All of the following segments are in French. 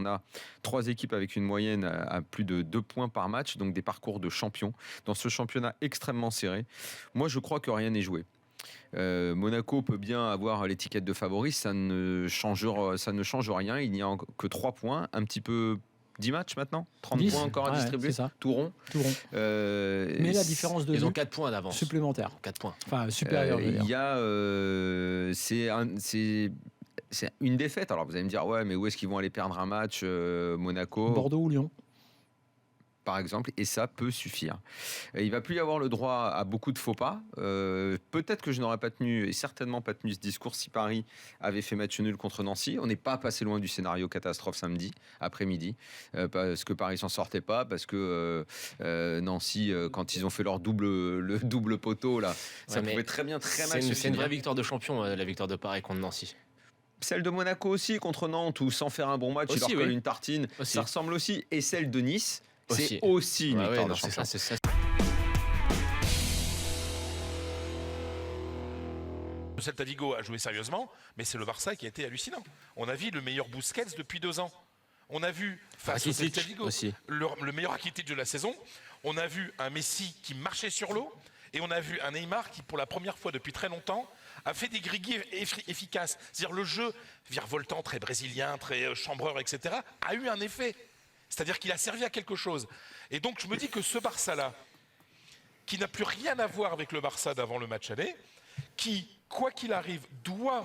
championnat, 3 équipes avec une moyenne à plus de 2 points par match, donc des parcours de champions. Dans ce championnat extrêmement serré, moi je crois que rien n'est joué. Monaco peut bien avoir l'étiquette de favori, ça ne change rien. Il n'y a que 3 points, un petit peu 10 matchs maintenant, 30 10, points encore à distribuer, tout rond. Mais la différence de ils ont 4 points d'avance. Supplémentaire. 4 points. Enfin, supérieur. Il y a... c'est une défaite. Alors vous allez me dire, ouais, mais où est-ce qu'ils vont aller perdre un match, Monaco, Bordeaux ou Lyon, par exemple, et ça peut suffire. Il va plus y avoir le droit à beaucoup de faux pas. Peut-être que je n'aurais pas tenu, et certainement pas tenu ce discours si Paris avait fait match nul contre Nancy. On n'est pas passé loin du scénario catastrophe samedi après-midi, parce que Paris s'en sortait pas, parce que Nancy, quand ils ont fait le double poteau là, ça pouvait très mal se finir. C'est une vraie victoire de champion, la victoire de Paris contre Nancy. Celle de Monaco aussi contre Nantes, où sans faire un bon match, ils leur collent une tartine. Aussi. Ça ressemble aussi. Et celle de Nice, c'est aussi une victoire de champion. C'est ça. Le Celta Vigo a joué sérieusement, mais c'est le Barça qui a été hallucinant. On a vu le meilleur Busquets depuis 2 ans. On a vu face au Celta Vigo le meilleur Rakitic de la saison. On a vu un Messi qui marchait sur l'eau. Et on a vu un Neymar qui, pour la première fois depuis très longtemps, a fait des griguilles efficaces. C'est-à-dire le jeu virevoltant, très brésilien, très chambreur, etc., a eu un effet. C'est-à-dire qu'il a servi à quelque chose. Et donc je me dis que ce Barça-là, qui n'a plus rien à voir avec le Barça d'avant le match aller, qui, quoi qu'il arrive, doit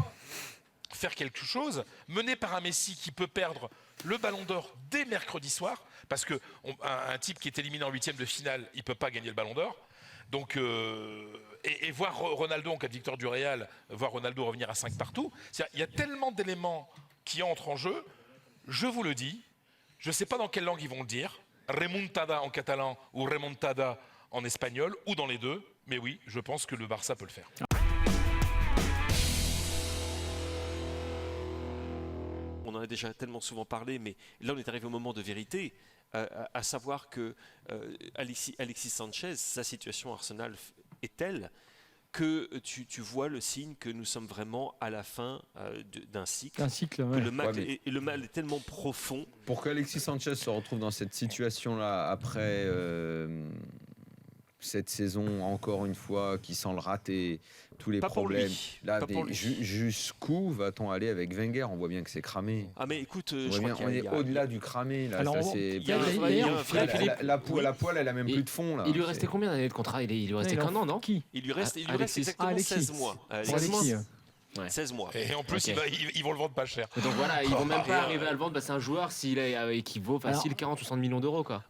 faire quelque chose, mené par un Messi qui peut perdre le Ballon d'Or dès mercredi soir, parce qu'un type qui est éliminé en 8e de finale, il ne peut pas gagner le Ballon d'Or. Donc, et voir Ronaldo en cas de victoire du Real, voir Ronaldo revenir à 5 partout, il y a tellement d'éléments qui entrent en jeu, je vous le dis, je ne sais pas dans quelle langue ils vont le dire, remontada en catalan ou remontada en espagnol, ou dans les deux, mais oui, je pense que le Barça peut le faire. On en a déjà tellement souvent parlé, mais là on est arrivé au moment de vérité, à savoir que Alexis Sanchez, sa situation à Arsenal est telle que tu vois le signe que nous sommes vraiment à la fin d'un cycle. Ouais. Le mal est tellement profond. Pour qu'Alexis Sanchez se retrouve dans cette situation-là après cette saison, encore une fois, qui sent le rater, tous les problèmes. Là, jusqu'où va-t-on aller avec Wenger? On voit bien que c'est cramé. Ah mais écoute, on est au-delà du cramé. Là. Alors, La poêle, elle a même plus de fond. Là. Il lui restait combien d'années de contrat? Il lui restait qu'un an, non? Il lui reste exactement 16 mois. 16 mois. Et en plus, ils vont le vendre pas cher. Et donc voilà, ils vont même pas arriver à le vendre. C'est un joueur qui vaut facile 40 ou 60 millions d'euros, quoi.